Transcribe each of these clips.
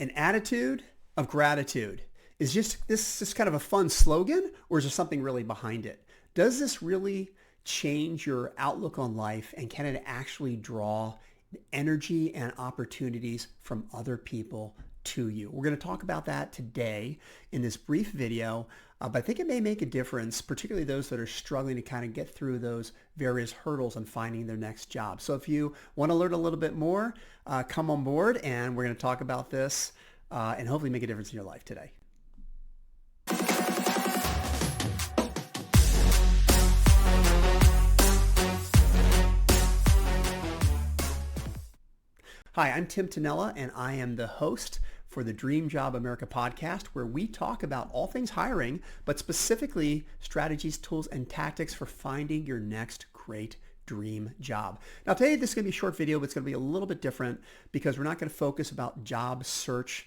An attitude of gratitude. Is this kind of a fun slogan, or is there something really behind it? Does this really change your outlook on life, and can it actually draw energy and opportunities from other people to you? We're going to talk about that today in this brief video, but I think it may make a difference, particularly those that are struggling to kind of get through those various hurdles and finding their next job. So if you want to learn a little bit more, come on board and we're going to talk about this and hopefully make a difference in your life today. Hi, I'm Tim Tonella, and I am the host for the Dream Job America podcast, where we talk about all things hiring, but specifically strategies, tools, and tactics for finding your next great dream job. Now, today this is going to be a short video, but it's going to be a little bit different because we're not going to focus about job search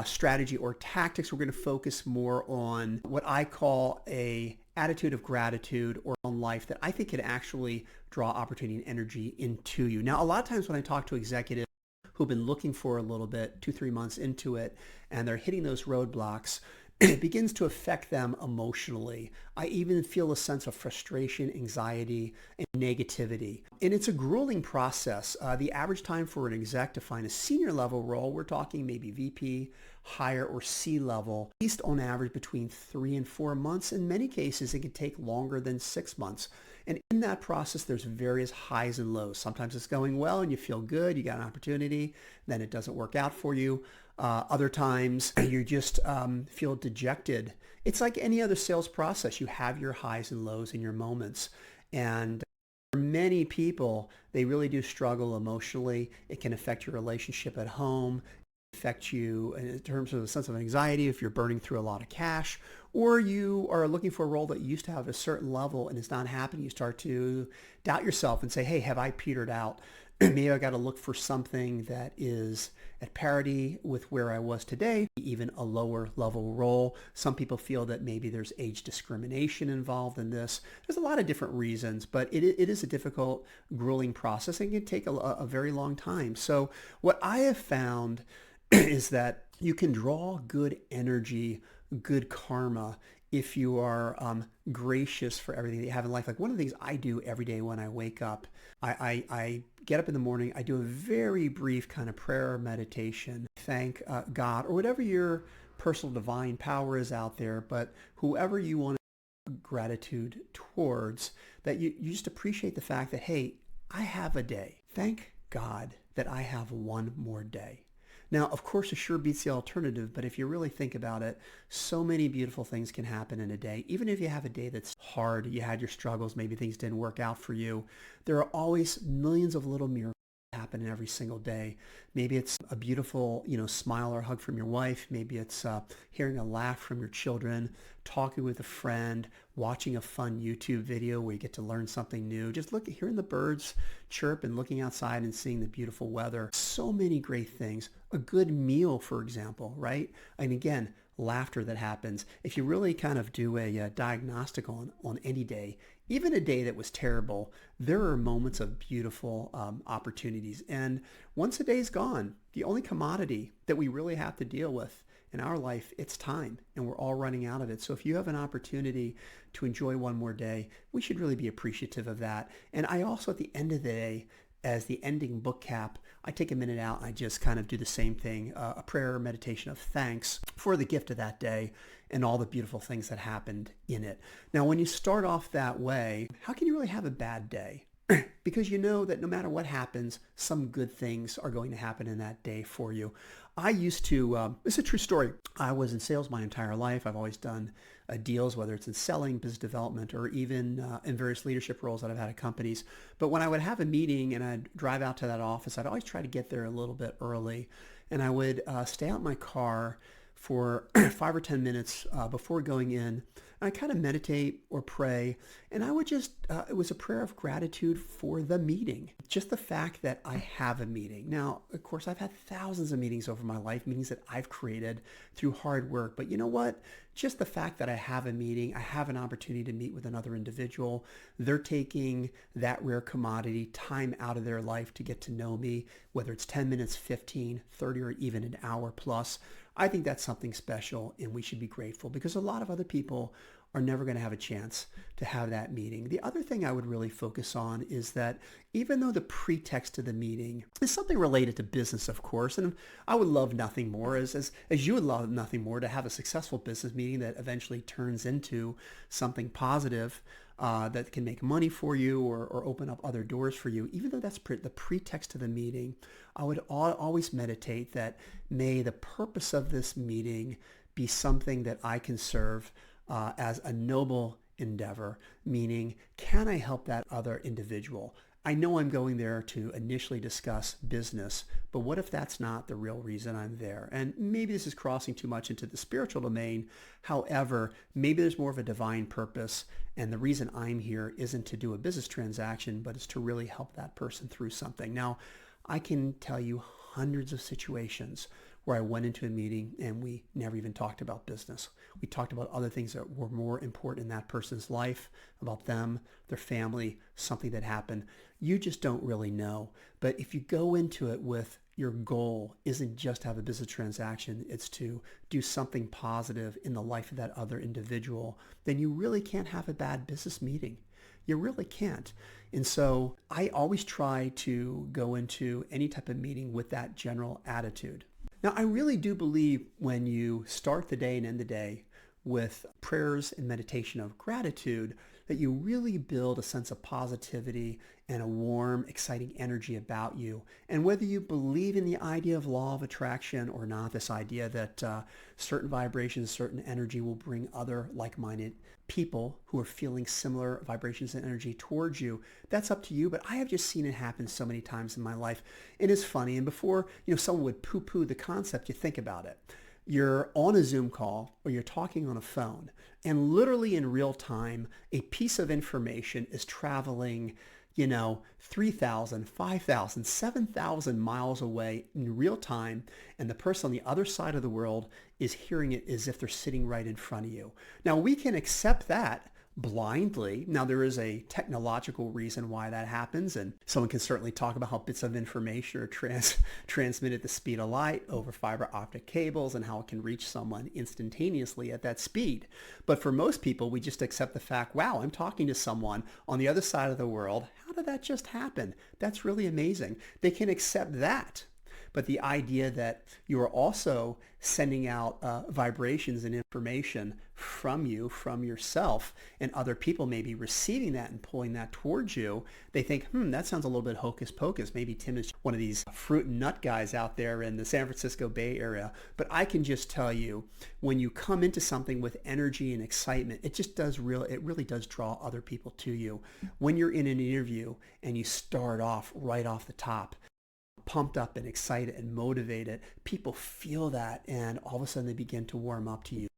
strategy or tactics. We're going to focus more on what I call a attitude of gratitude or on life that I think can actually draw opportunity and energy into you. Now, a lot of times when I talk to executives who've been looking for a little bit, 2-3 months into it, and they're hitting those roadblocks, it begins to affect them emotionally. I even feel a sense of frustration, anxiety, and negativity. And it's a grueling process. The average time for an exec to find a senior level role, we're talking maybe VP, higher, or C-level, at least on average between 3 and 4 months. In many cases, it can take longer than 6 months. And in that process, there's various highs and lows. Sometimes it's going well and you feel good, you got an opportunity, then it doesn't work out for you. Other times you just feel dejected. It's like any other sales process. You have your highs and lows in your moments. And for many people, they really do struggle emotionally. It can affect your relationship at home, affect you in terms of a sense of anxiety if you're burning through a lot of cash, or you are looking for a role that you used to have a certain level and it's not happening. You start to doubt yourself and say, hey, have I petered out? Maybe I got to look for something that is at parity with where I was today, even a lower level role. Some people feel that maybe there's age discrimination involved in this. There's a lot of different reasons, but it is a difficult, grueling process and it can take a very long time. So what I have found is that you can draw good energy, good karma if you are gracious for everything that you have in life. Like one of the things I do every day when I wake up, I get up in the morning, I do a very brief kind of prayer or meditation, thank God or whatever your personal divine power is out there, but whoever you want gratitude towards, that you just appreciate the fact that, hey, I have a day. Thank God that I have one more day. Now, of course, it sure beats the alternative, but if you really think about it, so many beautiful things can happen in a day. Even if you have a day that's hard, you had your struggles, maybe things didn't work out for you, there are always millions of little miracles that happen in every single day. Maybe it's a beautiful, smile or hug from your wife. Maybe it's hearing a laugh from your children, talking with a friend, watching a fun YouTube video where you get to learn something new. Just hearing the birds chirp and looking outside and seeing the beautiful weather. So many great things. A good meal, for example, right? And again, laughter that happens. If you really kind of do a diagnostic on any day, even a day that was terrible, there are moments of beautiful opportunities. And once a day is gone, the only commodity that we really have to deal with in our life, it's time, and we're all running out of it. So if you have an opportunity to enjoy one more day, we should really be appreciative of that. And I also, at the end of the day, as the ending book cap, I take a minute out and I just kind of do the same thing, a prayer or meditation of thanks for the gift of that day and all the beautiful things that happened in it. Now, when you start off that way, how can you really have a bad day? Because you know that no matter what happens, some good things are going to happen in that day for you. I used to, it's a true story. I was in sales my entire life. I've always done deals, whether it's in selling, business development, or even in various leadership roles that I've had at companies. But when I would have a meeting and I'd drive out to that office, I'd always try to get there a little bit early. And I would stay out in my car for 5 or 10 minutes before going in. And I kind of meditate or pray. And I would just, it was a prayer of gratitude for the meeting. Just the fact that I have a meeting. Now, of course, I've had thousands of meetings over my life, meetings that I've created through hard work. But you know what? Just the fact that I have a meeting, I have an opportunity to meet with another individual. They're taking that rare commodity, time out of their life to get to know me, whether it's 10 minutes, 15, 30, or even an hour plus. I think that's something special, and we should be grateful because a lot of other people are never going to have a chance to have that meeting. The other thing I would really focus on is that even though the pretext of the meeting is something related to business, of course, and I would love nothing more, as you would love nothing more, to have a successful business meeting that eventually turns into something positive that can make money for you or open up other doors for you. Even though that's the pretext of the meeting, I would always meditate that may the purpose of this meeting be something that I can serve as a noble endeavor, meaning can I help that other individual? I know I'm going there to initially discuss business, but what if that's not the real reason I'm there? And maybe this is crossing too much into the spiritual domain. However, maybe there's more of a divine purpose, and the reason I'm here isn't to do a business transaction, but it's to really help that person through something. Now, I can tell you hundreds of situations where I went into a meeting and we never even talked about business. We talked about other things that were more important in that person's life, about them, their family, something that happened. You just don't really know. But if you go into it with your goal isn't just to have a business transaction, it's to do something positive in the life of that other individual, then you really can't have a bad business meeting. You really can't. And so I always try to go into any type of meeting with that general attitude. Now, I really do believe when you start the day and end the day with prayers and meditation of gratitude, that you really build a sense of positivity and a warm, exciting energy about you. And whether you believe in the idea of law of attraction or not, this idea that certain vibrations, certain energy will bring other like-minded people who are feeling similar vibrations and energy towards you, that's up to you. But I have just seen it happen so many times in my life. It is funny. And before, someone would poo-poo the concept, you think about it. You're on a Zoom call or you're talking on a phone, and literally in real time, a piece of information is traveling, 3,000, 5,000, 7,000 miles away in real time, and the person on the other side of the world is hearing it as if they're sitting right in front of you. Now, we can accept that blindly. Now, there is a technological reason why that happens, and someone can certainly talk about how bits of information are transmitted at the speed of light over fiber optic cables and how it can reach someone instantaneously at that speed. But for most people, we just accept the fact, wow, I'm talking to someone on the other side of the world. How did that just happen? That's really amazing. They can accept that. But the idea that you are also sending out vibrations and information from you, from yourself, and other people may be receiving that and pulling that towards you, they think, that sounds a little bit hocus pocus. Maybe Tim is one of these fruit and nut guys out there in the San Francisco Bay Area. But I can just tell you, when you come into something with energy and excitement, it really does draw other people to you. When you're in an interview and you start off right off the top, pumped up and excited and motivated, people feel that, and all of a sudden they begin to warm up to you.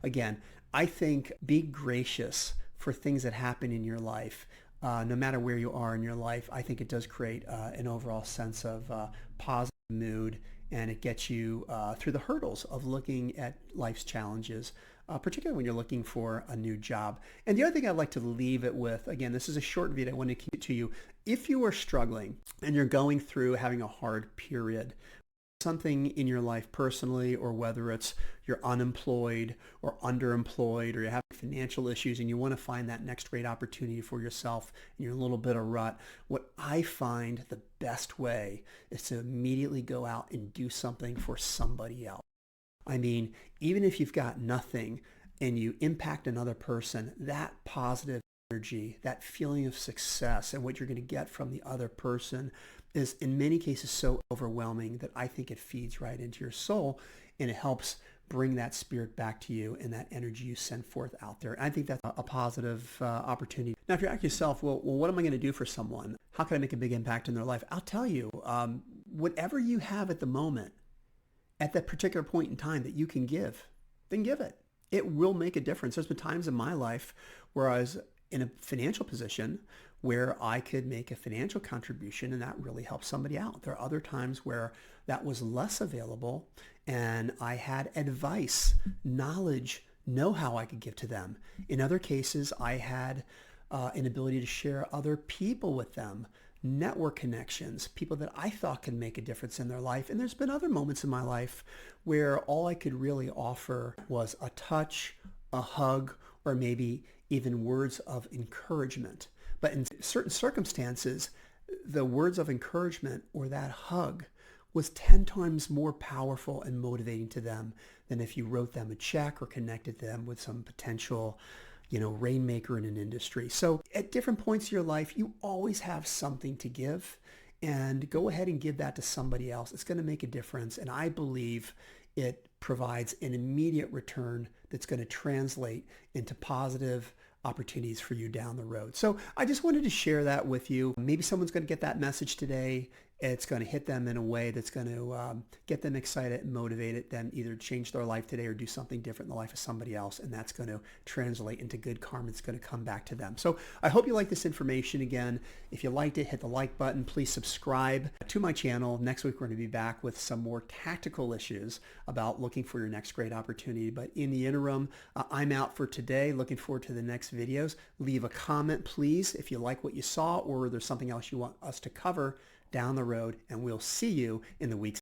Again, I think be gracious for things that happen in your life. No matter where you are in your life, I think it does create an overall sense of positive mood, and it gets you through the hurdles of looking at life's challenges, particularly when you're looking for a new job. And the other thing I'd like to leave it with, again, this is a short video I want to keep it to you. If you are struggling and you're going through having a hard period, something in your life personally, or whether it's you're unemployed or underemployed, or you're having financial issues and you want to find that next great opportunity for yourself and you're in a little bit of rut, what I find the best way is to immediately go out and do something for somebody else. I mean, even if you've got nothing and you impact another person, that positive energy, that feeling of success and what you're going to get from the other person is in many cases so overwhelming that I think it feeds right into your soul, and it helps bring that spirit back to you and that energy you send forth out there. And I think that's a positive opportunity. Now, if you're asking yourself, well, what am I going to do for someone? How can I make a big impact in their life? I'll tell you, whatever you have at the moment, at that particular point in time that you can give, then give it. It will make a difference. There's been times in my life where I was in a financial position where I could make a financial contribution and that really helped somebody out. There are other times where that was less available and I had advice, knowledge, know-how I could give to them. In other cases, I had an ability to share other people with them network connections, people that I thought could make a difference in their life. And there's been other moments in my life where all I could really offer was a touch, a hug, or maybe even words of encouragement. But in certain circumstances, the words of encouragement or that hug was 10 times more powerful and motivating to them than if you wrote them a check or connected them with some potential, rainmaker in an industry. So at different points in your life, you always have something to give, and go ahead and give that to somebody else. It's going to make a difference. And I believe it provides an immediate return that's going to translate into positive opportunities for you down the road. So I just wanted to share that with you. Maybe someone's going to get that message today. It's going to hit them in a way that's going to get them excited and motivated them either change their life today or do something different in the life of somebody else. And that's going to translate into good karma. It's going to come back to them. So I hope you like this information. Again, if you liked it, hit the like button. Please subscribe to my channel. Next week, we're going to be back with some more tactical issues about looking for your next great opportunity. But in the interim, I'm out for today. Looking forward to the next videos. Leave a comment, please, if you like what you saw or there's something else you want us to cover down the road, and we'll see you in the weeks